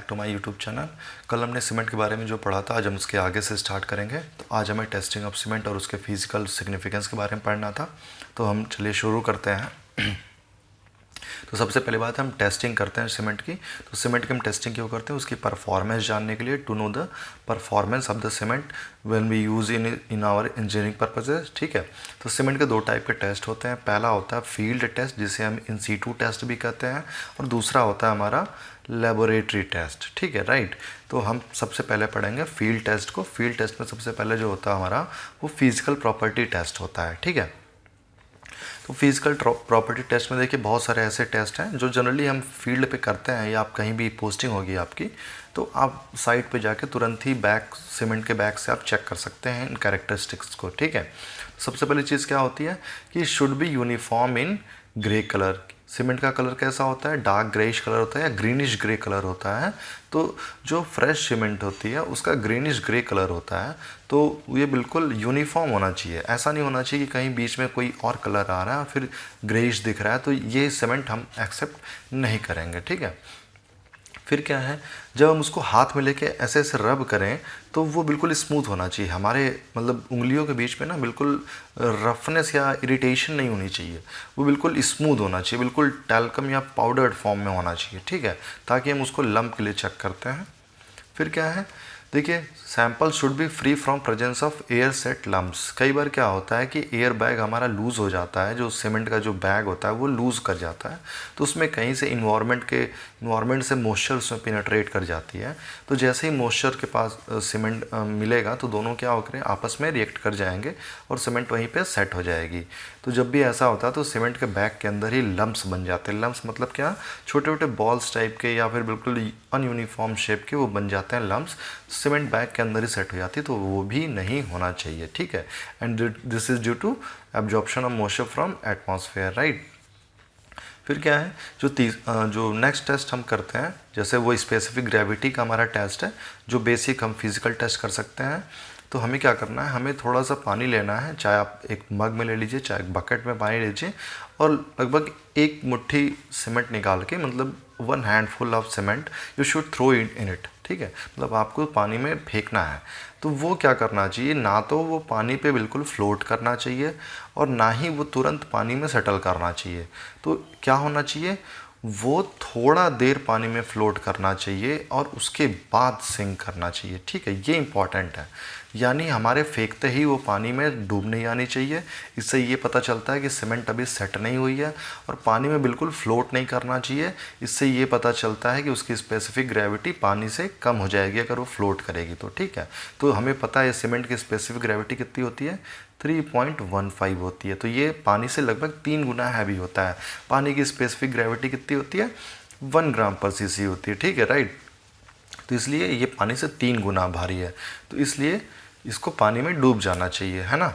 To my YouTube channel. कल हमने cement के बारे में जो पढ़ा था, आज हम उसके आगे से स्टार्ट करेंगे। तो आज हमें टेस्टिंग ऑफ सीमेंट और उसके फिजिकल सिग्निफिकेंस के बारे में पढ़ना था। तो हम चलिए शुरू करते हैं। तो सबसे पहले बात हम टेस्टिंग करते हैं सीमेंट की। तो सीमेंट की हम टेस्टिंग क्यों करते हैं? उसकी परफॉर्मेंस जानने के लिए, to know the performance of the cement when we use in our engineering purposes. ठीक है। तो सीमेंट के दो टाइप के टेस्ट होते हैं। पहला होता है फील्ड टेस्ट, जिसे हम इन सीटू टेस्ट भी कहते हैं, और दूसरा होता है हमारा लेबोरेटरी टेस्ट। ठीक है, राइट। तो हम सबसे पहले पढ़ेंगे फील्ड टेस्ट को। फील्ड टेस्ट में सबसे पहले जो होता है हमारा, वो फिजिकल प्रॉपर्टी टेस्ट होता है। ठीक है। तो फिजिकल प्रॉपर्टी टेस्ट में देखिए बहुत सारे ऐसे टेस्ट हैं जो जनरली हम फील्ड पे करते हैं, या आप कहीं भी पोस्टिंग होगी आपकी, तो आप साइट पे जाके तुरंत ही बैग, सीमेंट के बैग से आप चेक कर सकते हैं इन कैरेक्टरिस्टिक्स को। ठीक है। सबसे पहली चीज़ क्या होती है कि should be uniform in grey colour. Cement का कलर कैसा होता है? डार्क ग्रेइश कलर होता है या ग्रीनिश ग्रे कलर होता है। तो जो फ्रेश सीमेंट होती है उसका ग्रीनिश ग्रे कलर होता है। तो ये बिल्कुल यूनिफॉर्म होना चाहिए। ऐसा नहीं होना चाहिए कि कहीं बीच में कोई और कलर आ रहा है फिर ग्रेइश दिख रहा है, तो ये सीमेंट हम एक्सेप्ट नहीं करेंगे। ठीक है। फिर क्या है, जब हम उसको हाथ में लेके ऐसे ऐसे रब करें तो वो बिल्कुल स्मूथ होना चाहिए। हमारे मतलब उंगलियों के बीच में ना बिल्कुल रफनेस या इरिटेशन नहीं होनी चाहिए। वो बिल्कुल स्मूथ होना चाहिए, बिल्कुल टैल्कम या पाउडर्ड फॉर्म में होना चाहिए। ठीक है, ताकि हम उसको लंप के लिए चेक करते हैं। फिर क्या है, देखिए sample should be free from presence of air set lumps. कई बार क्या होता है कि एयर बैग हमारा लूज़ हो जाता है, जो सीमेंट का जो बैग होता है वो लूज़ कर जाता है, तो उसमें कहीं से इन्वायरमेंट से मॉइस्चर उसमें पेनिट्रेट कर जाती है। तो जैसे ही मॉइस्चर के पास सीमेंट मिलेगा तो दोनों क्या हो करें, आपस में रिएक्ट कर जाएंगे और सीमेंट वहीं पर सेट हो जाएगी। तो जब भी ऐसा होता है तो सीमेंट के बैग के अंदर ही लम्प्स बन जाते हैं। लम्प्स मतलब क्या? छोटे छोटे बॉल्स टाइप के या फिर बिल्कुल अनयूनिफॉर्म शेप के वो बन जाते हैं लम्प्स, सीमेंट बैग के अंदर ही सेट हो जाती है। तो वो भी नहीं होना चाहिए। ठीक है। And this is due to absorption of moisture from atmosphere, right. फिर क्या है, जो नेक्स्ट टेस्ट हम करते हैं, जैसे वो स्पेसिफिक ग्रेविटी का हमारा टेस्ट है, जो बेसिक हम फिजिकल टेस्ट कर सकते हैं। तो हमें क्या करना है, हमें थोड़ा सा पानी लेना है, चाहे आप एक मग में ले लीजिए, चाहे एक बकेट में पानी लीजिए, और लगभग एक मुट्ठी सीमेंट निकाल के, मतलब 1 handful of cement you should throw in it. ठीक है, मतलब आपको पानी में फेंकना है। तो वो क्या करना चाहिए, ना तो वो पानी पे बिल्कुल फ्लोट करना चाहिए और ना ही वो तुरंत पानी में सेटल करना चाहिए। तो क्या होना चाहिए, वो थोड़ा देर पानी में फ्लोट करना चाहिए और उसके बाद सिंक करना चाहिए। ठीक है, ये इंपॉर्टेंट है। यानी हमारे फेंकते ही वो पानी में डूब नहीं आनी चाहिए। इससे ये पता चलता है कि सीमेंट अभी सेट नहीं हुई है, और पानी में बिल्कुल फ्लोट नहीं करना चाहिए। इससे ये पता चलता है कि उसकी स्पेसिफिक ग्रेविटी पानी से कम हो जाएगी अगर वो फ्लोट करेगी तो। ठीक है, तो हमें पता है सीमेंट की स्पेसिफिक ग्रेविटी कितनी होती है, 3.15 होती है। तो ये पानी से लगभग 3 गुना हैवी होता है। पानी की स्पेसिफिक ग्रेविटी कितनी होती है, 1 ग्राम पर सीसी होती है। ठीक है, राइट। तो इसलिए ये पानी से 3 गुना भारी है, तो इसलिए इसको पानी में डूब जाना चाहिए, है ना।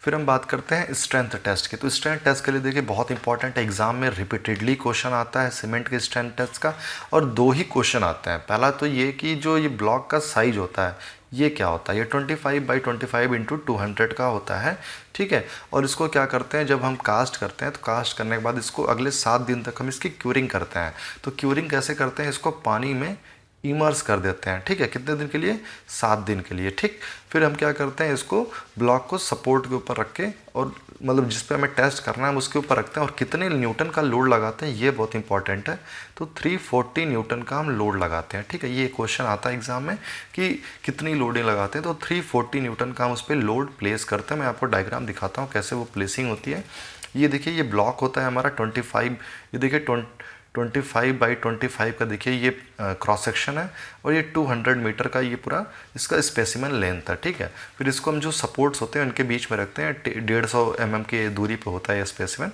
फिर हम बात करते हैं स्ट्रेंथ टेस्ट की। तो स्ट्रेंथ टेस्ट के लिए देखिए बहुत इंपॉर्टेंट है, एग्जाम में रिपीटेडली क्वेश्चन आता है सीमेंट के स्ट्रेंथ टेस्ट का, और 2 ही क्वेश्चन आते हैं। पहला तो ये कि जो ये ब्लॉक का साइज होता है ये क्या होता है, ये 25x25 इंटू 200 का होता है। ठीक है, और इसको क्या करते हैं, जब हम कास्ट करते हैं तो कास्ट करने के बाद इसको अगले 7 दिन तक हम इसकी क्यूरिंग करते हैं। तो क्यूरिंग कैसे करते हैं, इसको पानी में इमर्स कर देते हैं। ठीक है, कितने दिन के लिए, 7 दिन के लिए। ठीक, फिर हम क्या करते हैं, इसको ब्लॉक को सपोर्ट के ऊपर रख के, और मतलब जिस पे हमें टेस्ट करना है हम उसके ऊपर रखते हैं, और कितने न्यूटन का लोड लगाते हैं ये बहुत इंपॉर्टेंट है। तो 340 न्यूटन का हम लोड लगाते हैं। ठीक है, ये क्वेश्चन आता है एग्जाम में कि कितनी लोडिंग लगाते हैं, तो 340 न्यूटन का हम उस पर लोड प्लेस करते हैं। मैं आपको डायग्राम दिखाता हूँ कैसे वो प्लेसिंग होती है। ये देखिए, ये ब्लॉक होता है हमारा 25, ये देखिए 25x25 का देखिए ये क्रॉस सेक्शन है, और ये 200 मीटर का ये पूरा इसका स्पेसिमेन लेंथ है। ठीक है, फिर इसको हम जो सपोर्ट्स होते हैं उनके बीच में रखते हैं, 150 mm की दूरी पे होता है ये स्पेसिमेन,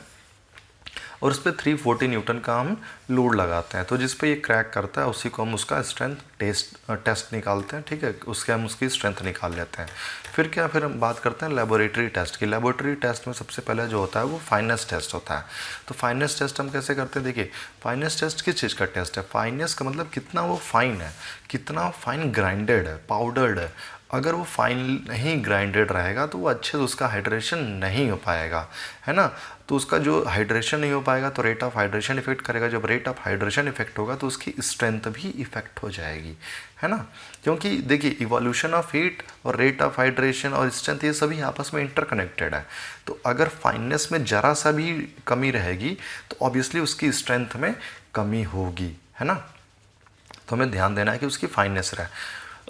और उस पर 340 न्यूटन का हम लोड लगाते हैं। तो जिस पे ये क्रैक करता है उसी को हम उसका स्ट्रेंथ टेस्ट निकालते हैं। ठीक है, उसके हम उसकी स्ट्रेंथ निकाल लेते हैं। फिर हम बात करते हैं लेबोरेटरी टेस्ट की। लेबोरेटरी टेस्ट में सबसे पहले जो होता है वो फाइनेस टेस्ट होता है। तो फाइनेस टेस्ट हम कैसे करते हैं, देखिए फाइनेस टेस्ट किस चीज़ का टेस्ट है, फाइनेस का मतलब कितना वो फाइन है, कितना फाइन ग्राइंडेड है, पाउडर्ड है, अगर वो फाइन नहीं ग्राइंडेड रहेगा तो वो अच्छे से उसका हाइड्रेशन नहीं हो पाएगा, है ना। तो उसका जो हाइड्रेशन नहीं हो पाएगा तो रेट ऑफ हाइड्रेशन इफेक्ट करेगा। जब रेट ऑफ हाइड्रेशन इफेक्ट होगा तो उसकी स्ट्रेंथ भी इफेक्ट हो जाएगी, है ना। क्योंकि देखिए इवोल्यूशन ऑफ हीट और रेट ऑफ हाइड्रेशन और स्ट्रेंथ ये सभी आपस में इंटरकनेक्टेड है। तो अगर फाइननेस में ज़रा सा भी कमी रहेगी तो ऑब्वियसली उसकी स्ट्रेंथ में कमी होगी, है ना। तो हमें ध्यान देना है कि उसकी फाइननेस रहे।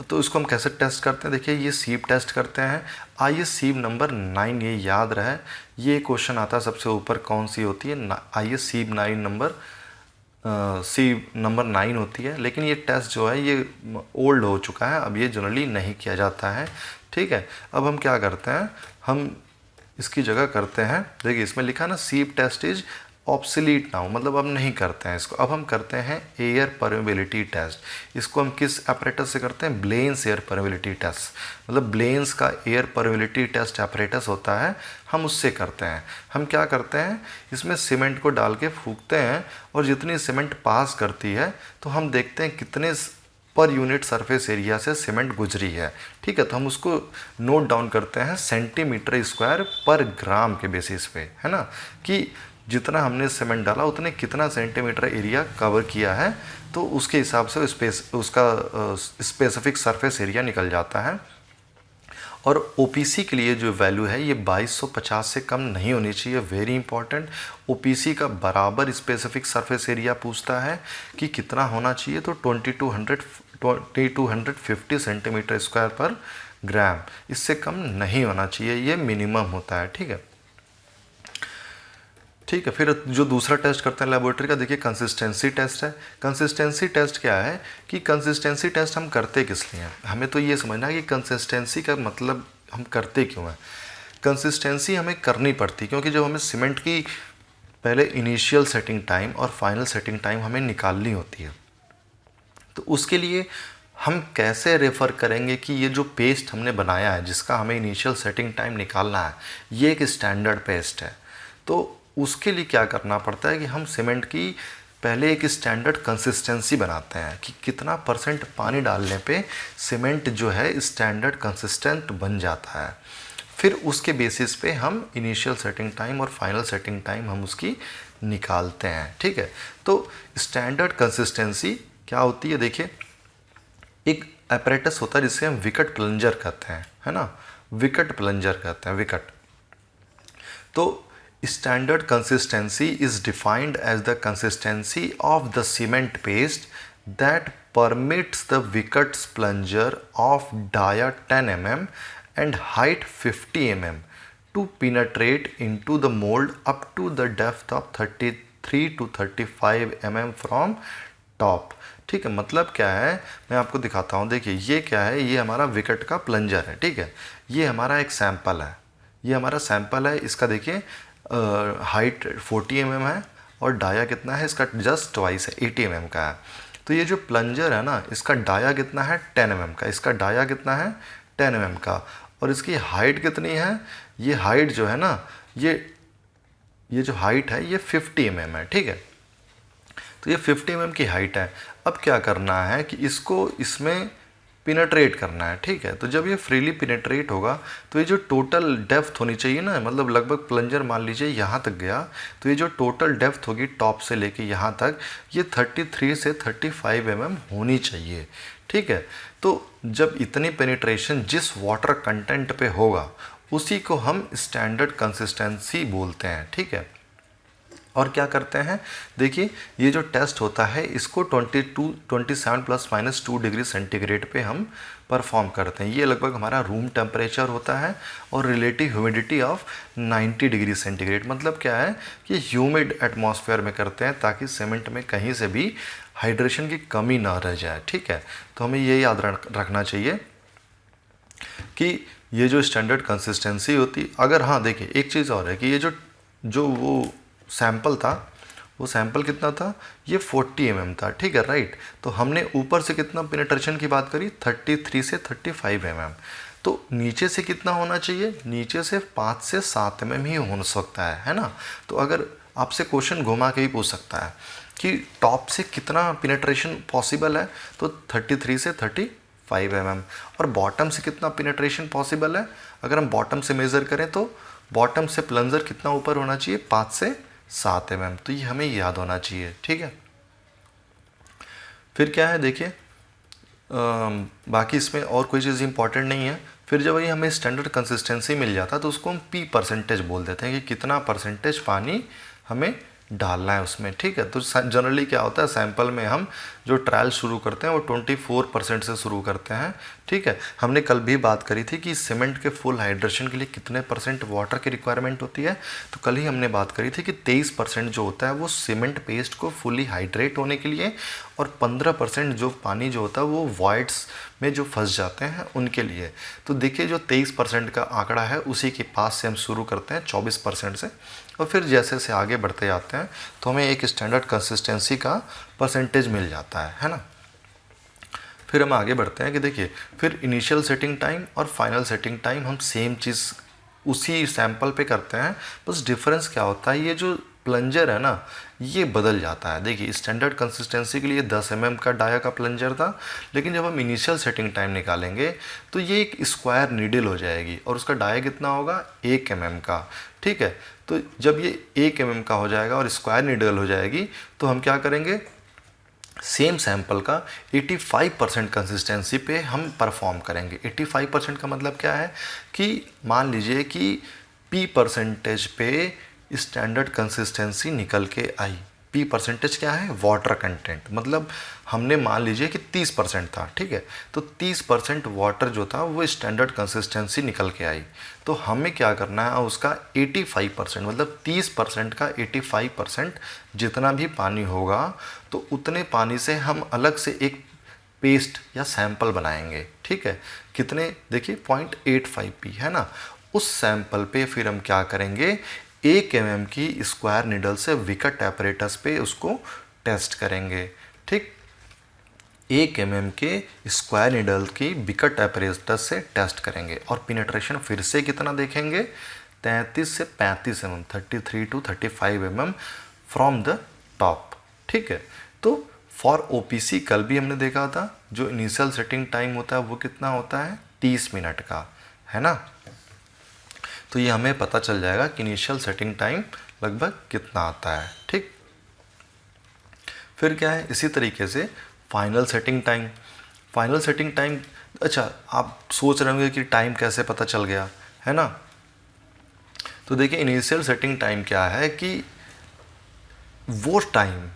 तो इसको हम कैसे टेस्ट करते हैं, देखिए ये सीप टेस्ट करते हैं। आइए सीप नंबर 9, ये याद रहे, ये क्वेश्चन आता है सबसे ऊपर कौन सी होती है, आइए सीप 9 नंबर सीप नंबर 9 होती है। लेकिन ये टेस्ट जो है ये ओल्ड हो चुका है, अब ये जनरली नहीं किया जाता है, ठीक है। अब हम क्या करते हैं, हम इसकी जगह करते हैं, देखिए इसमें लिखा है ना सीप टेस्ट इज ऑब्सोलीट नाउ, मतलब अब नहीं करते हैं इसको। अब हम करते हैं एयर परमेबिलिटी टेस्ट। इसको हम किस एपरेटस से करते हैं, ब्लेंस एयर परमेबिलिटी टेस्ट, मतलब ब्लेंस का एयर परमेबिलिटी टेस्ट एपरेटस होता है, हम उससे करते हैं। हम क्या करते हैं, इसमें सीमेंट को डाल के फूंकते हैं और जितनी सीमेंट पास करती है तो हम देखते हैं कितने पर यूनिट सरफेस एरिया से सीमेंट गुजरी है, ठीक है। तो हम उसको नोट डाउन करते हैं सेंटीमीटर स्क्वायर पर ग्राम के बेसिस पे, है ना, कि जितना हमने सीमेंट डाला उतने कितना सेंटीमीटर एरिया कवर किया है, तो उसके हिसाब से उसका स्पेसिफिक सरफेस एरिया निकल जाता है। और ओपीसी के लिए जो वैल्यू है ये 2250 से कम नहीं होनी चाहिए, वेरी इंपॉर्टेंट। ओपीसी का बराबर स्पेसिफिक सरफेस एरिया पूछता है कि कितना होना चाहिए, तो 2250 सेंटीमीटर स्क्वायर पर ग्राम, इससे कम नहीं होना चाहिए, ये मिनिमम होता है, ठीक है। ठीक है, फिर जो दूसरा टेस्ट करते हैं लेबोरेटरी का, देखिए कंसिस्टेंसी टेस्ट है। कंसिस्टेंसी टेस्ट क्या है कि कंसिस्टेंसी टेस्ट हम करते किस लिए हैं, हमें तो ये समझना है कि कंसिस्टेंसी का मतलब हम करते क्यों हैं। कंसिस्टेंसी हमें करनी पड़ती क्योंकि जब हमें सीमेंट की पहले इनिशियल सेटिंग टाइम और फाइनल सेटिंग टाइम हमें निकालनी होती है, तो उसके लिए हम कैसे रेफ़र करेंगे कि ये जो पेस्ट हमने बनाया है जिसका हमें इनिशियल सेटिंग टाइम निकालना है, ये एक स्टैंडर्ड पेस्ट है। तो उसके लिए क्या करना पड़ता है कि हम सीमेंट की पहले एक स्टैंडर्ड कंसिस्टेंसी बनाते हैं कि कितना परसेंट पानी डालने पे सीमेंट जो है स्टैंडर्ड कंसिस्टेंट बन जाता है। फिर उसके बेसिस पे हम इनिशियल सेटिंग टाइम और फाइनल सेटिंग टाइम हम उसकी निकालते हैं, ठीक है। तो स्टैंडर्ड कंसिस्टेंसी क्या होती है, देखिए एक apparatus होता है जिसे हम विकेट प्लंजर कहते हैं, है ना, विकेट प्लंजर कहते हैं, विकेट। तो standard consistency is defined as the consistency of the cement paste that permits the wickets plunger of dia 10 mm and height 50 mm to penetrate into the mold up to the depth of 33 to 35 mm from top, ठीक है। मतलब क्या है, मैं आपको दिखाता हूँ, देखिए ये क्या है, ये हमारा विकेट का प्लंजर है, ठीक है। ये हमारा एक सैंपल है, ये हमारा सैंपल है, इसका देखिए हाइट 40 mm है और डाया कितना है, इसका जस्ट ट्वाइस है, 80 mm का है। तो ये जो प्लंजर है ना, इसका डाया कितना है, 10 mm का, इसका डाया कितना है, 10 mm का, और इसकी हाइट कितनी है, ये हाइट जो है ना, ये जो हाइट है ये 50 mm है, ठीक है। तो ये 50 mm की हाइट है। अब क्या करना है कि इसको इसमें पिनेट्रेट करना है, ठीक है। तो जब ये फ्रीली पिनेट्रेट होगा तो ये जो टोटल डेप्थ होनी चाहिए ना, मतलब लगभग प्लंजर मान लीजिए यहाँ तक गया, तो ये जो टोटल डेप्थ होगी टॉप से लेके यहाँ तक, ये 33 से 35 mm होनी चाहिए, ठीक है। तो जब इतनी पेनिट्रेशन जिस वाटर कंटेंट पे होगा उसी को हम स्टैंडर्ड कंसिस्टेंसी बोलते हैं, ठीक है। और क्या करते हैं, देखिए ये जो टेस्ट होता है इसको 27 ± 2 डिग्री सेंटीग्रेड पे हम परफॉर्म करते हैं। ये लगभग हमारा रूम टेम्परेचर होता है और relative humidity of 90 degree centigrade. मतलब क्या है कि ह्यूमिड एटमॉस्फेयर में करते हैं ताकि सीमेंट में कहीं से भी हाइड्रेशन की कमी ना रह जाए, ठीक है। तो हमें ये याद रखना चाहिए कि ये जो स्टैंडर्ड कंसिस्टेंसी होती, अगर हाँ देखिए एक चीज़ और है कि ये जो वो सैंपल था, वो सैंपल कितना था, ये 40 mm था, ठीक है, राइट। तो हमने ऊपर से कितना पेनिट्रेशन की बात करी, 33 से 35 mm। तो नीचे से कितना होना चाहिए, नीचे से 5 से 7 mm ही हो सकता है ना। तो अगर आपसे क्वेश्चन घुमा के ही पूछ सकता है कि टॉप से कितना पेनिट्रेशन पॉसिबल है, तो 33 से mm। और बॉटम से कितना पिनेट्रेशन पॉसिबल है, अगर हम बॉटम से मेज़र करें तो बॉटम से प्लंजर कितना ऊपर होना चाहिए, 5 से 7 mm। तो ये हमें याद होना चाहिए, ठीक है। फिर क्या है देखिए, बाकी इसमें और कोई चीज़ इंपॉर्टेंट नहीं है। फिर जब ये हमें स्टैंडर्ड कंसिस्टेंसी मिल जाता है तो उसको हम पी परसेंटेज बोल देते हैं कि कितना परसेंटेज पानी हमें डालना है उसमें, ठीक है। तो जनरली क्या होता है, सैंपल में हम जो ट्रायल शुरू करते हैं वो 24% से शुरू करते हैं, ठीक है। हमने कल भी बात करी थी कि सीमेंट के फुल हाइड्रेशन के लिए कितने % वाटर की रिक्वायरमेंट होती है, तो कल ही हमने बात करी थी कि 23% जो होता है वो सीमेंट पेस्ट को फुली हाइड्रेट होने के लिए, और 15% जो पानी जो होता है वो वॉइड्स में जो फंस जाते हैं उनके लिए। तो देखिए जो 23% का आंकड़ा है उसी के पास से हम शुरू करते हैं 24% से, और फिर जैसे जैसे आगे बढ़ते जाते हैं तो हमें एक स्टैंडर्ड कंसिस्टेंसी का परसेंटेज मिल जाता है ना। फिर हम आगे बढ़ते हैं कि देखिए फिर इनिशियल सेटिंग टाइम और फाइनल सेटिंग टाइम हम सेम चीज़ उसी सैंपल पे करते हैं, बस डिफरेंस क्या होता है, ये जो प्लंजर है ना ये बदल जाता है। देखिए स्टैंडर्ड कंसिस्टेंसी के लिए 10 mm का डाया का प्लंजर था, लेकिन जब हम इनिशियल सेटिंग टाइम निकालेंगे तो ये एक स्क्वायर नीडल हो जाएगी और उसका डाया कितना होगा, 1 mm का, ठीक है। तो जब ये 1 mm का हो जाएगा और स्क्वायर नीडल हो जाएगी तो हम क्या करेंगे, सेम सैंपल का 85% कंसिस्टेंसी पे हम परफॉर्म करेंगे। 85% का मतलब क्या है कि मान लीजिए कि P% पे स्टैंडर्ड कंसिस्टेंसी निकल के आई। P% क्या है, वाटर कंटेंट, मतलब हमने मान लीजिए कि 30% था, ठीक है। तो 30% वाटर जो था वो स्टैंडर्ड कंसिस्टेंसी निकल के आई, तो हमें क्या करना है उसका 85% मतलब 30% का 85% जितना भी पानी होगा तो उतने पानी से हम अलग से एक पेस्ट या सैंपल बनाएंगे, ठीक है। कितने, देखिए 0.85 P है ना। उस सैंपल पे फिर हम क्या करेंगे, 1 mm की स्क्वायर नीडल से विकट एपरेटस पे उसको टेस्ट करेंगे, ठीक। 1 mm के स्क्वायर नीडल की विकट एपरेटस से टेस्ट करेंगे और पिनेट्रेशन फिर से कितना देखेंगे, 33 से 35 mm, 33 to 35 mm from the top, ठीक है। तो फॉर OPC कल भी हमने देखा था जो इनिशियल सेटिंग टाइम होता है वो कितना होता है, 30 मिनट का, है ना। तो ये हमें पता चल जाएगा कि इनिशियल सेटिंग टाइम लगभग कितना आता है, ठीक। फिर क्या है, इसी तरीके से final setting time. Final setting time, अच्छा आप सोच रहे होंगे कि टाइम कैसे पता चल गया, है ना। तो देखिए इनिशियल सेटिंग टाइम क्या है कि वो टाइम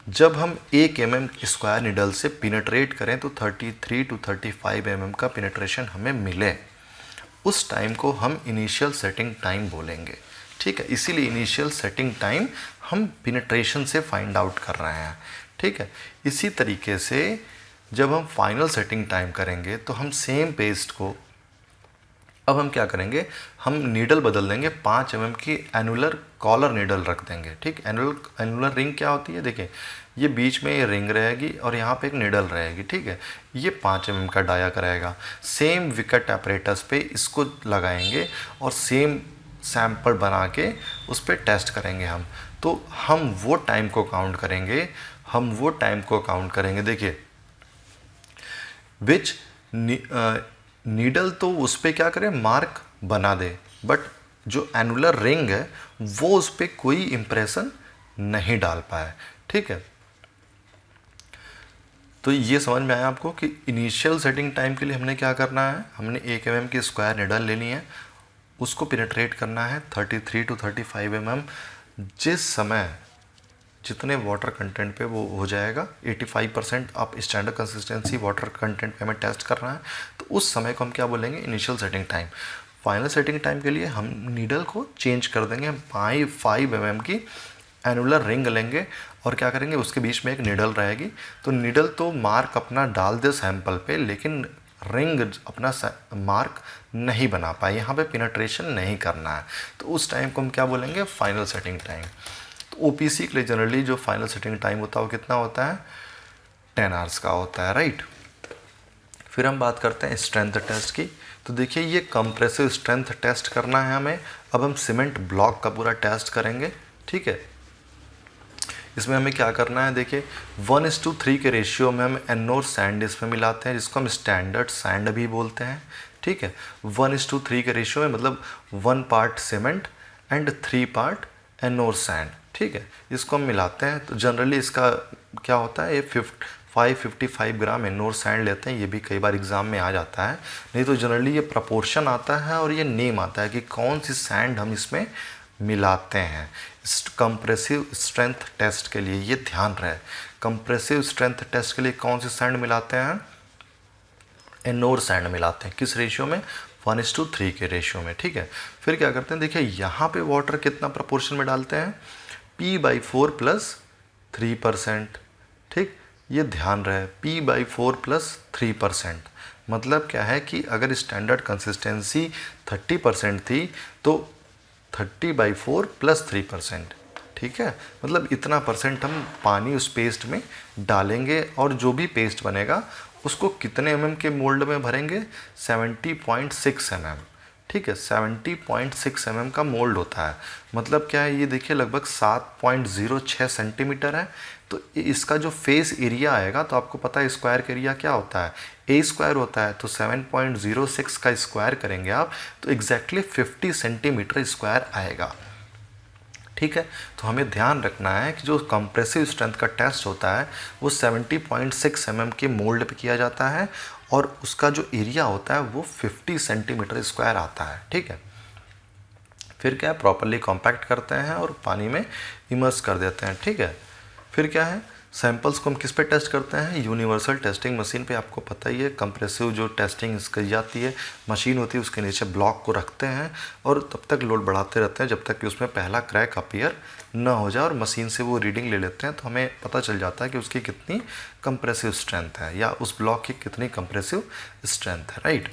जब हम 1 mm स्क्वायर नीडल से पिनेट्रेट करें तो 33 to 35 mm का पिनेट्रेशन हमें मिले, उस टाइम को हम इनिशियल सेटिंग टाइम बोलेंगे, ठीक है। इसीलिए इनिशियल सेटिंग टाइम हम पिनेट्रेशन से फाइंड आउट कर रहे हैं, ठीक है। इसी तरीके से जब हम फाइनल सेटिंग टाइम करेंगे तो हम सेम पेस्ट को, अब हम क्या करेंगे, हम नीडल बदल देंगे, 5 mm की एनुलर कॉलर नीडल रख देंगे, ठीक। एनुलर रिंग क्या होती है, देखिए ये बीच में ये रिंग रहेगी और यहाँ पे एक नीडल रहेगी, ठीक है। ये 5 mm का डाया करेगा, सेम विकट एपरेटस पे इसको लगाएंगे और सेम सैंपल बना के उस पर टेस्ट करेंगे हम। तो हम वो टाइम को काउंट करेंगे, देखिए विच नीडल तो उस पर क्या करें, मार्क बना दे, बट जो एनुलर रिंग है वो उस पर कोई इम्प्रेशन नहीं डाल पाए, ठीक है। तो ये समझ में आया आपको कि इनिशियल सेटिंग टाइम के लिए हमने क्या करना है, हमने 1 mm की स्क्वायर नीडल लेनी है, उसको पेनिट्रेट करना है 33 to 35 mm, जिस समय जितने वाटर कंटेंट पे वो हो जाएगा 85% आप स्टैंडर्ड कंसिस्टेंसी वाटर कंटेंट पे हमें टेस्ट करना है, तो उस समय को हम क्या बोलेंगे, initial setting time. Final setting time के लिए हम नीडल को चेंज कर देंगे, हम 5 mm की एनुलर रिंग लेंगे और क्या करेंगे, उसके बीच में एक नीडल रहेगी, तो नीडल तो मार्क अपना डाल दे सैंपल पे, लेकिन रिंग अपना मार्क नहीं बना पाए, यहाँ पे पिनेट्रेशन नहीं करना है, तो उस टाइम को हम क्या बोलेंगे, फाइनल सेटिंग टाइम। तो OPC के लिए जनरली जो फाइनल सेटिंग टाइम होता है वो कितना होता है, 10 आवर्स का होता है, राइट। फिर हम बात करते हैं स्ट्रेंथ टेस्ट की। तो देखिए ये कंप्रेसिव स्ट्रेंथ टेस्ट करना है हमें। अब हम सीमेंट ब्लॉक का पूरा टेस्ट करेंगे, ठीक है। इसमें हमें क्या करना है, देखिए 1:3 के रेशियो में हम एन और सैंड इसमें मिलाते हैं, जिसको हम स्टैंडर्ड सैंड भी बोलते हैं। ठीक है, 1:3 के रेशियो में मतलब 1 पार्ट सीमेंट एंड 3 पार्ट एन और सैंड। ठीक है, इसको हम मिलाते हैं। तो जनरली इसका क्या होता है, ये 555 ग्राम एन और सैंड लेते हैं। ये भी कई बार एग्जाम में आ जाता है, नहीं तो जनरली ये प्रपोर्शन आता है और ये नेम आता है कि कौन सी सैंड हम इसमें मिलाते हैं। कंप्रेसिव स्ट्रेंथ टेस्ट के लिए ये ध्यान रहे, कंप्रेसिव स्ट्रेंथ टेस्ट के लिए कौन सी सैंड मिलाते हैं, एन और सैंड मिलाते हैं। किस रेशियो में, 1:3 के रेशियो में। ठीक है, फिर क्या करते हैं, देखिए यहाँ पे वाटर कितना प्रपोर्शन में डालते हैं, P/4 + 3%। ठीक, ये ध्यान रहे, P/4 + 3%। मतलब क्या है कि अगर स्टैंडर्ड कंसिस्टेंसी 30% थी तो 30/4 + 3%। ठीक है, मतलब इतना परसेंट हम पानी उस पेस्ट में डालेंगे और जो भी पेस्ट बनेगा उसको कितने mm के मोल्ड में भरेंगे, 70.6 mm। ठीक है, 70.6 mm का मोल्ड होता है। मतलब क्या है, ये देखिए लगभग 7.06 सेंटीमीटर है। तो इसका जो फेस एरिया आएगा, तो आपको पता है स्क्वायर का एरिया क्या होता है, A² होता है। तो 7.06 का स्क्वायर करेंगे आप तो एग्जैक्टली 50 सेंटीमीटर स्क्वायर आएगा। ठीक है, तो हमें ध्यान रखना है कि जो कंप्रेसिव स्ट्रेंथ का टेस्ट होता है वो 70.6 mm के मोल्ड पे किया जाता है और उसका जो एरिया होता है वो 50 सेंटीमीटर स्क्वायर आता है। ठीक है, फिर क्या है, प्रॉपरली कॉम्पैक्ट करते हैं और पानी में इमर्स कर देते हैं। ठीक है, फिर क्या है, सैंपल्स को हम किस पे टेस्ट करते हैं, यूनिवर्सल टेस्टिंग मशीन पे। आपको पता ही है कंप्रेसिव जो टेस्टिंग की जाती है मशीन होती है, उसके नीचे ब्लॉक को रखते हैं और तब तक लोड बढ़ाते रहते हैं जब तक कि उसमें पहला क्रैक अपीयर ना हो जाए, और मशीन से वो रीडिंग ले लेते हैं। तो हमें पता चल जाता है कि उसकी कितनी कंप्रेसिव स्ट्रेंथ है या उस ब्लॉक की कितनी कंप्रेसिव स्ट्रेंथ है। राइट,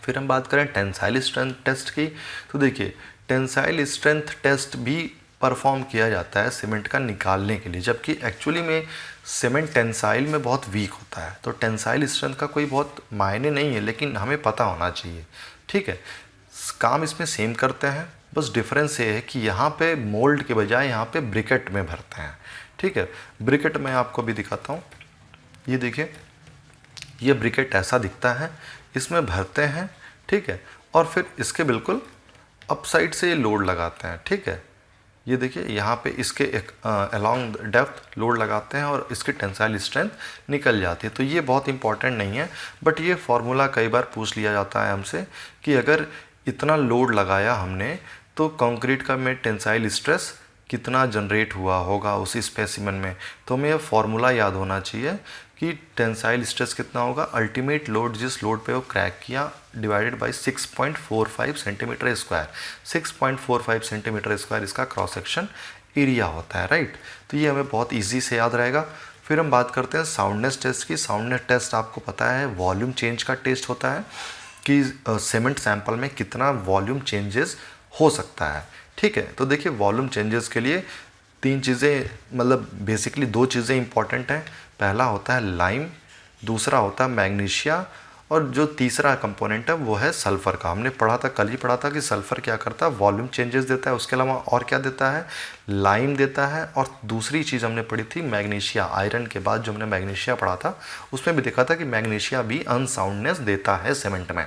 फिर हम बात करें टेंसाइल स्ट्रेंथ टेस्ट की। तो देखिए टेंसाइल स्ट्रेंथ टेस्ट भी परफॉर्म किया जाता है सीमेंट का निकालने के लिए, जबकि एक्चुअली में सीमेंट टेंसाइल में बहुत वीक होता है। तो टेंसाइल स्ट्रेंथ का कोई बहुत मायने नहीं है, लेकिन हमें पता होना चाहिए। ठीक है, काम इसमें सेम करते हैं, बस डिफरेंस ये है कि यहाँ पे मोल्ड के बजाय यहाँ पे ब्रिकेट में भरते हैं। ठीक है, ब्रिकेट में आपको भी दिखाता हूँ। ये देखिए, ये ब्रिकेट ऐसा दिखता है, इसमें भरते हैं। ठीक है, और फिर इसके बिल्कुल अप साइड से ये लोड लगाते हैं। ठीक है, ये देखिए यहाँ पे इसके एक अलॉन्ग डेप्थ लोड लगाते हैं और इसकी टेंसाइल स्ट्रेंथ निकल जाती है। तो ये बहुत इंपॉर्टेंट नहीं है, बट ये फार्मूला कई बार पूछ लिया जाता है हमसे कि अगर इतना लोड लगाया हमने तो कंक्रीट का में टेंसाइल स्ट्रेस कितना जनरेट हुआ होगा उसी स्पेसिमेन में। तो हमें यह फार्मूला याद होना चाहिए कि टेंसाइल स्ट्रेस कितना होगा, अल्टीमेट लोड जिस लोड पे वो क्रैक किया divided by 6.45 centimetre square. 6.45 centimetre square इसका क्रॉस सेक्शन एरिया होता है। राइट, तो ये हमें बहुत इजी से याद रहेगा। फिर हम बात करते हैं साउंडनेस टेस्ट की। साउंडनेस टेस्ट आपको पता है वॉल्यूम चेंज का टेस्ट होता है कि सीमेंट सैंपल में कितना वॉल्यूम चेंजेस हो सकता है। ठीक है, तो देखिए वॉल्यूम चेंजेस के लिए 3 चीज़ें, मतलब बेसिकली 2 चीज़ें इंपॉर्टेंट हैं। पहला होता है लाइम, दूसरा होता है मैग्नीशिया, और जो तीसरा कंपोनेंट है वो है सल्फ़र का। हमने पढ़ा था, कल ही पढ़ा था कि सल्फ़र क्या करता है, वॉल्यूम चेंजेस देता है। उसके अलावा और क्या देता है, लाइम देता है। और दूसरी चीज़ हमने पढ़ी थी मैग्नीशिया। आयरन के बाद जो हमने मैग्नीशिया पढ़ा था उसमें भी देखा था कि मैग्नीशिया भी अनसाउंडनेस देता है सीमेंट में।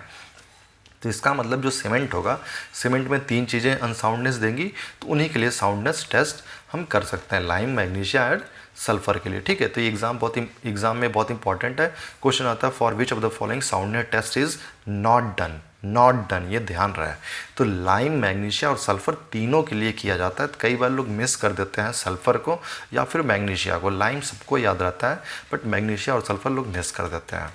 तो इसका मतलब जो सीमेंट होगा, सीमेंट में 3 चीज़ें अनसाउंडनेस देंगी, तो उन्हीं के लिए साउंडनेस टेस्ट हम कर सकते हैं, लाइम, मैग्नीशिया एंड सल्फर के लिए। ठीक है, तो ये एग्जाम में बहुत इंपॉर्टेंट है। क्वेश्चन आता है for which of the following soundness test is not done, ये ध्यान रहे। तो लाइम, मैग्नीशिया और सल्फर तीनों के लिए किया जाता है। कई बार लोग मिस कर देते हैं सल्फर को या फिर मैग्नीशिया को। लाइम सबको याद रहता है, बट मैग्नीशिया और सल्फर लोग मिस कर देते हैं।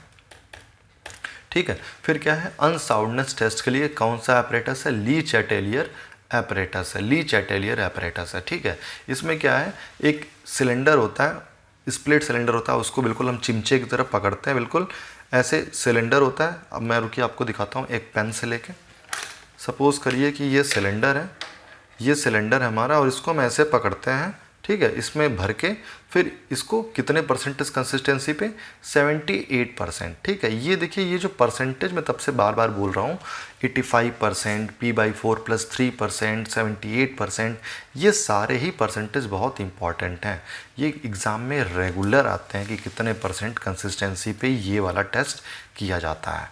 ठीक है, फिर क्या है, अनसाउंडनेस टेस्ट के लिए कौन सा एपरेटस है, ली चैटेलियर एपरेटस है। ली चैटेलियर एपरेटस है। ठीक है, इसमें क्या है, एक सिलेंडर होता है, स्प्लिट सिलेंडर होता है, उसको बिल्कुल हम चिमचे की तरफ पकड़ते हैं, बिल्कुल ऐसे सिलेंडर होता है। अब मैं रुकिए आपको दिखाता हूँ एक पेन से लेके। सपोज़ करिए कि ये सिलेंडर है, ये सिलेंडर है हमारा, और इसको हम ऐसे पकड़ते हैं ठीक है, इसमें भर के फिर इसको कितने परसेंटेज कंसिस्टेंसी पे, 78%। ठीक है, ये देखिए ये जो परसेंटेज मैं तब से बार बार बोल रहा हूँ, 85%, P/4 + 3%, 78%, ये सारे ही परसेंटेज बहुत इंपॉर्टेंट हैं। ये एग्ज़ाम में रेगुलर आते हैं कि कितने परसेंट कंसिस्टेंसी पे ये वाला टेस्ट किया जाता है।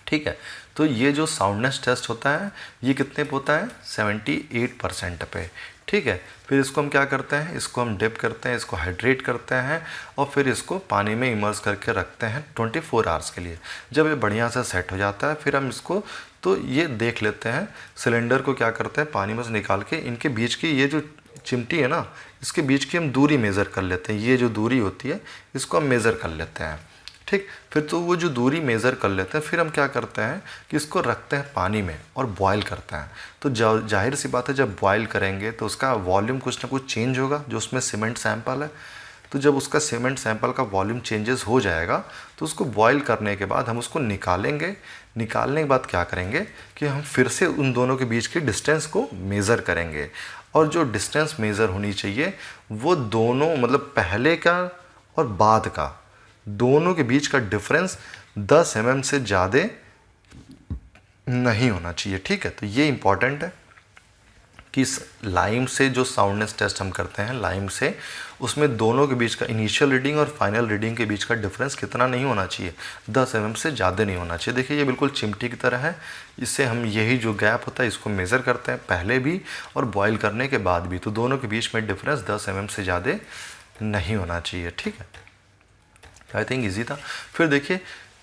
ठीक है, तो ये जो साउंडनेस टेस्ट होता है ये कितने पे होता है, 78% पे। ठीक है, फिर इसको हम क्या करते हैं, इसको हम डिप करते हैं, इसको हाइड्रेट करते हैं और फिर इसको पानी में इमर्स करके रखते हैं 24 आवर्स के लिए। जब ये बढ़िया से सेट हो जाता है फिर हम इसको, तो ये देख लेते हैं, सिलेंडर को क्या करते हैं पानी में से निकाल के इनके बीच की ये जो चिमटी है ना, इसके बीच की हम दूरी मेज़र कर लेते हैं। ये जो दूरी होती है इसको हम मेज़र कर लेते हैं। ठीक, फिर तो वो जो दूरी मेज़र कर लेते हैं फिर हम क्या करते हैं कि इसको रखते हैं पानी में और बॉयल करते हैं। तो जाहिर सी बात है जब बॉयल करेंगे तो उसका वॉल्यूम कुछ ना कुछ चेंज होगा, जो उसमें सीमेंट सैंपल है। तो जब उसका सीमेंट सैंपल का वॉल्यूम चेंजेस हो जाएगा तो उसको बॉयल करने के बाद हम उसको निकालेंगे। निकालने के बाद क्या करेंगे कि हम फिर से उन दोनों के बीच की डिस्टेंस को मेज़र करेंगे, और जो डिस्टेंस मेज़र होनी चाहिए वो दोनों, मतलब पहले का और बाद का, दोनों के बीच का डिफरेंस 10 mm से ज़्यादा नहीं होना चाहिए। ठीक है, तो ये इंपॉर्टेंट है कि लाइम से जो साउंडनेस टेस्ट हम करते हैं लाइम से, उसमें दोनों के बीच का इनिशियल रीडिंग और फाइनल रीडिंग के बीच का डिफरेंस कितना नहीं होना चाहिए, 10 mm से ज़्यादा नहीं होना चाहिए। देखिए ये बिल्कुल चिमटी की तरह है, इससे हम यही जो गैप होता है इसको मेज़र करते हैं पहले भी और बॉयल करने के बाद भी, तो दोनों के बीच में डिफरेंस 10 mm से ज़्यादा नहीं होना चाहिए। ठीक है, आई थिंक ईजी था। फिर देखिए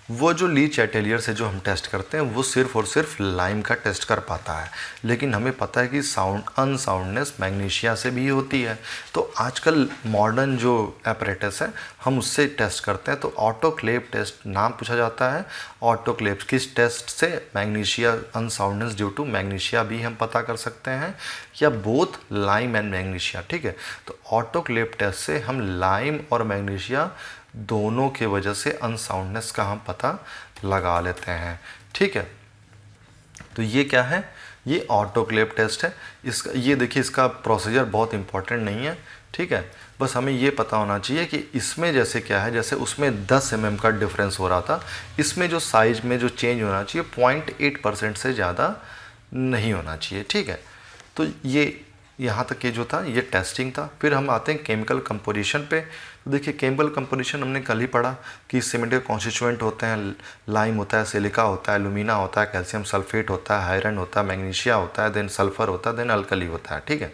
वो जो ली चैटेलियर से जो हम टेस्ट करते हैं वो सिर्फ और सिर्फ लाइम का टेस्ट कर पाता है, लेकिन हमें पता है कि अनसाउंडनेस मैग्नीशिया से भी होती है। तो आजकल मॉडर्न जो एपरेटस है हम उससे टेस्ट करते हैं। तो ऑटोक्लेव टेस्ट नाम पूछा जाता है। ऑटोक्लेव किस टेस्ट से magnesia unsoundness due to magnesia भी हम पता कर सकते हैं, या बोथ लाइम एंड मैग्नीशिया। ठीक है, तो ऑटोक्लेव टेस्ट से हम लाइम और मैग्नीशिया दोनों के वजह से अनसाउंडनेस का हम पता लगा लेते हैं। ठीक है, तो ये क्या है, ये ऑटोक्लेव टेस्ट है। इसका ये देखिए इसका प्रोसीजर बहुत इंपॉर्टेंट नहीं है। ठीक है, बस हमें ये पता होना चाहिए कि इसमें जैसे क्या है, जैसे उसमें 10 mm का डिफरेंस हो रहा था, इसमें जो साइज में जो चेंज होना चाहिए 0.8% से ज़्यादा नहीं होना चाहिए। ठीक है, तो ये यहाँ तक ये जो था ये टेस्टिंग था। फिर हम आते हैं केमिकल कंपोजिशन पे। तो देखिए केमिकल कंपोजिशन हमने कल ही पढ़ा कि सीमेंट के कॉन्स्टिट्यूएंट होते हैं, लाइम होता है, सिलिका होता है, एल्यूमिना होता है, कैल्शियम सल्फेट होता है, आयरन होता है, मैग्नीशिया होता है, देन सल्फर होता है, देन अल्कली होता है। ठीक है,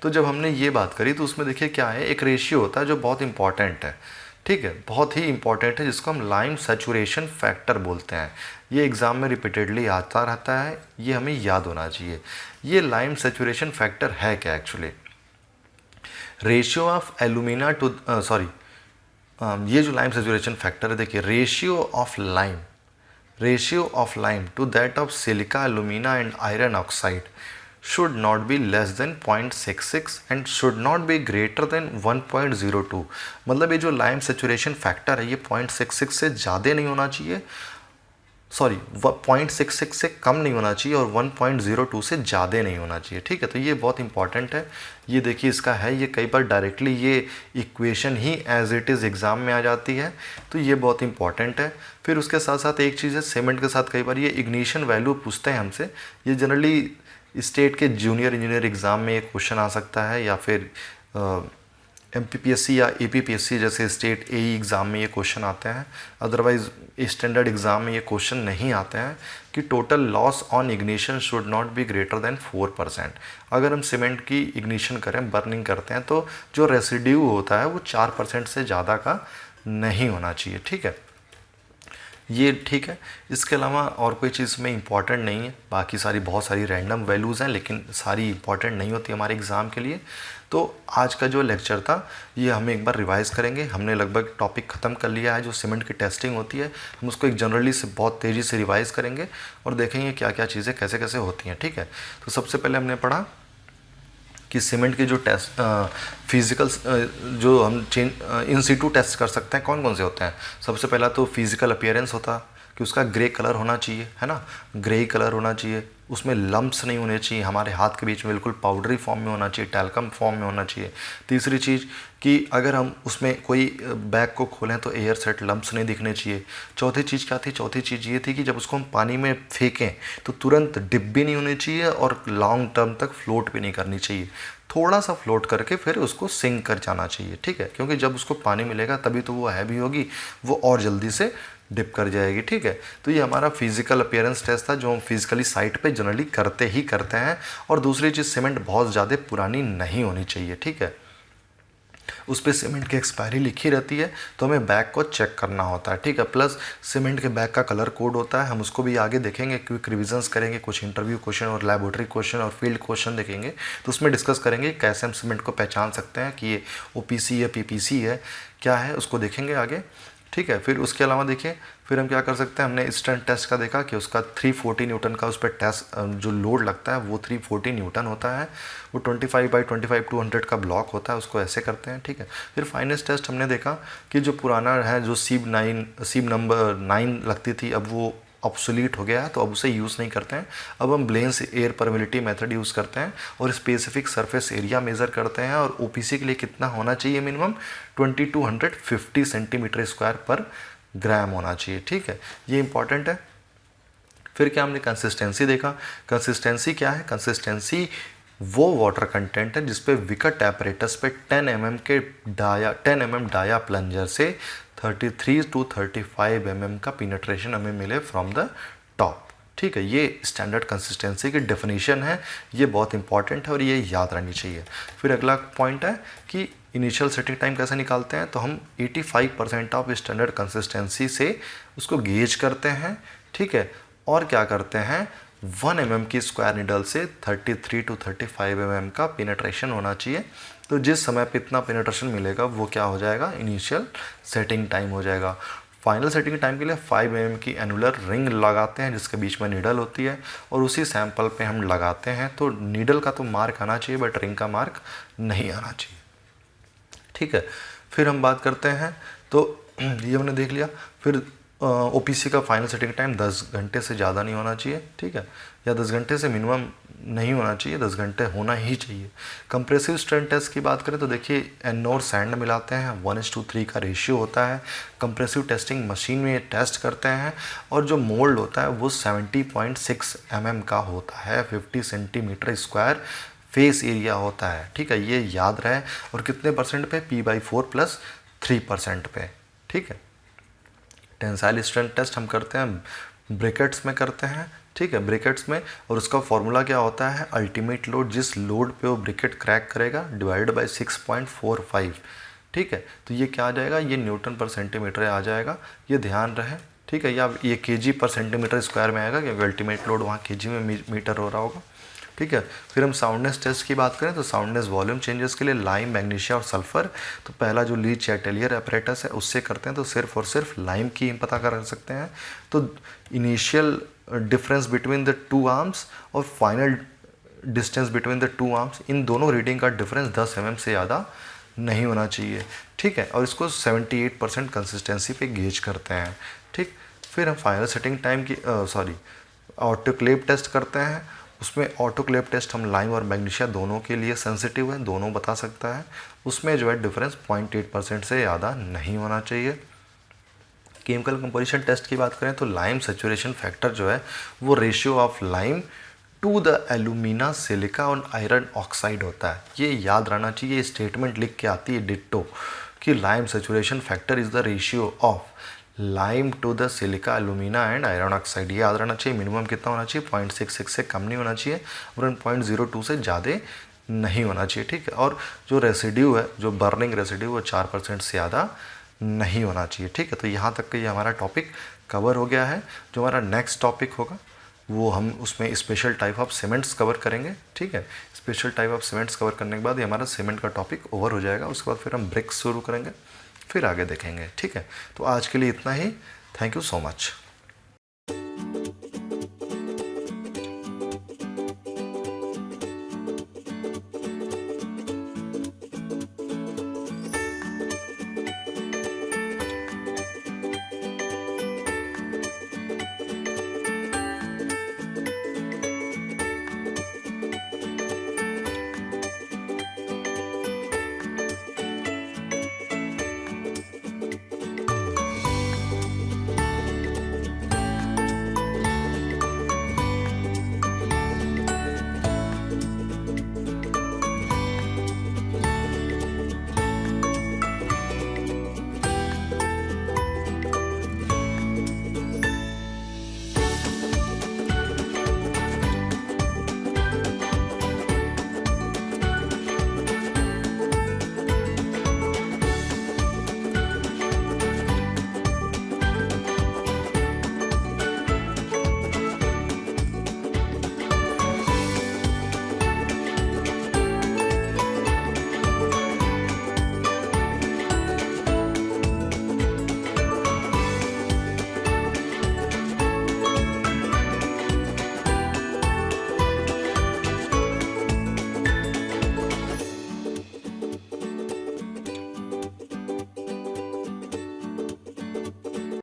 तो जब हमने ये बात करी तो उसमें देखिए क्या है, एक रेशियो होता है जो बहुत इंपॉर्टेंट है। ठीक है, बहुत ही इंपॉर्टेंट है, जिसको हम लाइम सैचुरेशन फैक्टर बोलते हैं। ये एग्ज़ाम में रिपीटेडली आता रहता है, ये हमें याद होना चाहिए। ये लाइम सैचुरेशन फैक्टर है क्या actually, ratio of alumina to ये जो लाइम सैचुरेशन फैक्टर है, देखिए ratio of lime to that of silica, alumina and iron oxide should not be less than 0.66 and should not be greater than 1.02। मतलब ये जो lime saturation factor है ये 0.66 से ज़्यादा नहीं होना चाहिए, 0.66 से कम नहीं होना चाहिए और 1.02 से ज़्यादा नहीं होना चाहिए। ठीक है, तो ये बहुत इंपॉर्टेंट है। ये देखिए इसका है, ये कई बार डायरेक्टली ये इक्वेशन ही एज इट इज़ एग्ज़ाम में आ जाती है, तो ये बहुत इंपॉर्टेंट है। फिर उसके साथ साथ एक चीज़ है, सीमेंट के साथ कई बार ये इग्निशन वैल्यू पूछते हैं हमसे। ये जनरली स्टेट के जूनियर इंजीनियर एग्ज़ाम में एक क्वेश्चन आ सकता है, या फिर MPPSC या APPSC जैसे स्टेट AE एग्ज़ाम में ये क्वेश्चन आते हैं। अदरवाइज़ स्टैंडर्ड एग्ज़ाम में ये क्वेश्चन नहीं आते हैं कि total loss on ignition should not be greater than 4%। अगर हम सीमेंट की इग्निशन करें, बर्निंग करते हैं, तो जो रेसिड्यू होता है वो 4% से ज़्यादा का नहीं होना चाहिए। ठीक है, ये ठीक है। इसके अलावा और कोई चीज़ में इंपॉर्टेंट नहीं है, बाकी सारी बहुत सारी रैंडम वैल्यूज़ हैं, लेकिन सारी इंपॉर्टेंट नहीं होती हमारे एग्ज़ाम के लिए। तो आज का जो लेक्चर था ये हम एक बार रिवाइज़ करेंगे। हमने लगभग टॉपिक ख़त्म कर लिया है, जो सीमेंट की टेस्टिंग होती है हम उसको एक जनरली से बहुत तेज़ी से रिवाइज़ करेंगे और देखेंगे क्या क्या चीज़ें कैसे कैसे होती हैं। ठीक है, तो सबसे पहले हमने पढ़ा कि सीमेंट के जो टेस्ट फिज़िकल जो हम इन सीटू टेस्ट कर सकते हैं कौन कौन से होते हैं। सबसे पहला तो फिज़िकल अपीयरेंस होता कि उसका ग्रे कलर होना चाहिए, है ना, ग्रे कलर होना चाहिए। उसमें लम्प्स नहीं होने चाहिए, हमारे हाथ के बीच में बिल्कुल पाउडरी फॉर्म में होना चाहिए, टैल्कम फॉर्म में होना चाहिए। तीसरी चीज़ कि अगर हम उसमें कोई बैग को खोलें तो एयर सेट लम्प्स नहीं दिखने चाहिए। चौथी चीज़ क्या थी? चौथी चीज़ ये थी कि जब उसको हम पानी में फेंकें तो तुरंत डिप भी नहीं होनी चाहिए और लॉन्ग टर्म तक फ्लोट भी नहीं करनी चाहिए, थोड़ा सा फ्लोट करके फिर उसको सिंक कर जाना चाहिए, ठीक है, क्योंकि जब उसको पानी मिलेगा तभी तो वो हैवी होगी, वो और जल्दी से डिप कर जाएगी, ठीक है। तो ये हमारा फिजिकल अपीयरेंस टेस्ट था जो हम फिजिकली साइट पे जनरली करते हैं। और दूसरी चीज़, सीमेंट बहुत ज़्यादा पुरानी नहीं होनी चाहिए, ठीक है। उस पर सीमेंट की एक्सपायरी लिखी रहती है तो हमें बैग को चेक करना होता है, ठीक है। प्लस सीमेंट के बैग का कलर कोड होता है, हम उसको भी आगे देखेंगे, क्विक रिविजन्स करेंगे, कुछ इंटरव्यू क्वेश्चन और लैबोरेटरी क्वेश्चन और फील्ड क्वेश्चन देखेंगे, तो उसमें डिस्कस करेंगे कैसे हम सीमेंट को पहचान सकते हैं कि ये OPC है, PPC है, क्या है, उसको देखेंगे आगे, ठीक है। फिर उसके अलावा देखिए, फिर हम क्या कर सकते हैं, हमने स्ट्रेंथ टेस्ट का देखा कि उसका 340 न्यूटन का उस पर टेस्ट जो लोड लगता है वो 340 न्यूटन होता है, वो 25/25 200 का ब्लॉक होता है, उसको ऐसे करते हैं, ठीक है। फिर फाइनेस्ट टेस्ट हमने देखा कि जो पुराना है, जो सीब नंबर 9 लगती थी, अब वो ऑब्सोलीट हो गया है, तो अब उसे यूज़ नहीं करते हैं। अब हम Blaine's air permeability method use करते हैं और स्पेसिफिक सरफेस एरिया मेज़र करते हैं, और OPC के लिए कितना होना चाहिए मिनिमम 2250 सेंटीमीटर स्क्वायर पर ग्राम होना चाहिए, ठीक है, ये इंपॉर्टेंट है। फिर क्या हमने कंसिस्टेंसी देखा। कंसिस्टेंसी क्या है? कंसिस्टेंसी वो वाटर कंटेंट है जिसपे विकट एपरेटस पे 10 mm डाया प्लंजर से 33 to 35 mm का पिनेट्रेशन हमें मिले फ्रॉम द टॉप, ठीक है। ये स्टैंडर्ड कंसिस्टेंसी की डेफिनेशन है, ये बहुत इंपॉर्टेंट है और ये याद रहनी चाहिए। फिर अगला पॉइंट है कि इनिशियल सेटिंग टाइम कैसे निकालते हैं, तो हम 85% ऑफ स्टैंडर्ड कंसिस्टेंसी से उसको गेज करते हैं, ठीक है। और क्या करते हैं, 1 mm की स्क्वायर निडल से 33 to 35 mm का पिनेट्रेशन होना चाहिए। तो जिस समय पे इतना पिनेट्रेशन मिलेगा वो क्या हो जाएगा, इनिशियल सेटिंग टाइम हो जाएगा। फाइनल सेटिंग टाइम के लिए 5 mm की एनुलर रिंग लगाते हैं जिसके बीच में नीडल होती है, और उसी सैंपल पे हम लगाते हैं। तो नीडल का तो मार्क आना चाहिए बट रिंग का मार्क नहीं आना चाहिए, ठीक है। फिर हम बात करते हैं, तो ये हमने देख लिया। फिर OPC का फाइनल सेटिंग टाइम 10 घंटे से ज़्यादा नहीं होना चाहिए, ठीक है, या 10 घंटे से मिनिमम नहीं होना चाहिए, 10 घंटे होना ही चाहिए। कंप्रेसिव स्ट्रेंथ टेस्ट की बात करें तो देखिए, एन और सैंड मिलाते हैं, 1:3 का रेशियो होता है। कंप्रेसिव टेस्टिंग मशीन में टेस्ट करते हैं, और जो मोल्ड होता है वो 70.6 mm का होता है, 50 सेंटीमीटर स्क्वायर फेस एरिया होता है, ठीक है, ये याद रहे। और कितने परसेंट पे, P/4 + 3% पे, ठीक है। टेंसाइल स्ट्रेंथ टेस्ट हम करते हैं ब्रैकेट्स में करते हैं, ठीक है, ब्रैकेट्स में, और उसका फॉर्मूला क्या होता है, अल्टीमेट लोड, जिस लोड पे वो ब्रैकेट क्रैक करेगा, डिवाइडेड बाय 6.45, ठीक है। तो ये क्या आ जाएगा, ये न्यूटन पर सेंटीमीटर आ जाएगा, ये ध्यान रहे, ठीक है। या ये केजी पर सेंटीमीटर स्क्वायर में आएगा क्योंकि अल्टीमेट लोड वहाँ केजी में मीटर हो रहा होगा, ठीक है। फिर हम साउंडनेस टेस्ट की बात करें तो साउंडनेस वॉल्यूम चेंजेस के लिए लाइम, मैग्नीशिया और सल्फर, तो पहला जो लीच या टेलियर एपरेटस है उससे करते हैं, तो सिर्फ और सिर्फ लाइम की हम पता कर सकते हैं। तो initial difference between the 2 arms और final distance between the 2 arms, इन दोनों रीडिंग का डिफरेंस 10 mm से ज़्यादा नहीं होना चाहिए, ठीक है। और इसको 78% कंसिस्टेंसी पे गेज करते हैं, ठीक। फिर हम फाइनल सेटिंग टाइम की ऑटोक्लेव टेस्ट करते हैं। उसमें ऑटोक्लेव टेस्ट हम लाइम और मैग्नीशिया दोनों के लिए सेंसिटिव है, दोनों बता सकता है। उसमें जो है डिफरेंस 0.8% से ज़्यादा नहीं होना चाहिए। केमिकल कंपोजिशन टेस्ट की बात करें तो लाइम सेचुरेशन फैक्टर जो है वो ratio of lime to the alumina, silica और आयरन ऑक्साइड होता है। ये याद रहना चाहिए, स्टेटमेंट लिख के आती है डिट्टो कि lime saturation factor is the ratio of lime to the silica, alumina and iron oxide. ये याद रहना चाहिए। मिनिमम कितना होना चाहिए, 0.66 से कम नहीं होना चाहिए और 0.02 से ज़्यादा नहीं होना चाहिए, ठीक है। और जो रेसिड्यू है, जो बर्निंग रेसिड्यू, वो 4% से ज़्यादा नहीं होना चाहिए, ठीक है। तो यहाँ तक का ये हमारा टॉपिक कवर हो गया है। जो हमारा नेक्स्ट टॉपिक होगा वो हम उसमें special type of cements cover करेंगे, ठीक है। Special type of cements cover करने के बाद ये हमारा सीमेंट का टॉपिक ओवर हो जाएगा। उसके बाद फिर हम ब्रिक्स शुरू करेंगे, फिर आगे देखेंगे, ठीक है। तो आज के लिए इतना ही। Thank you so much.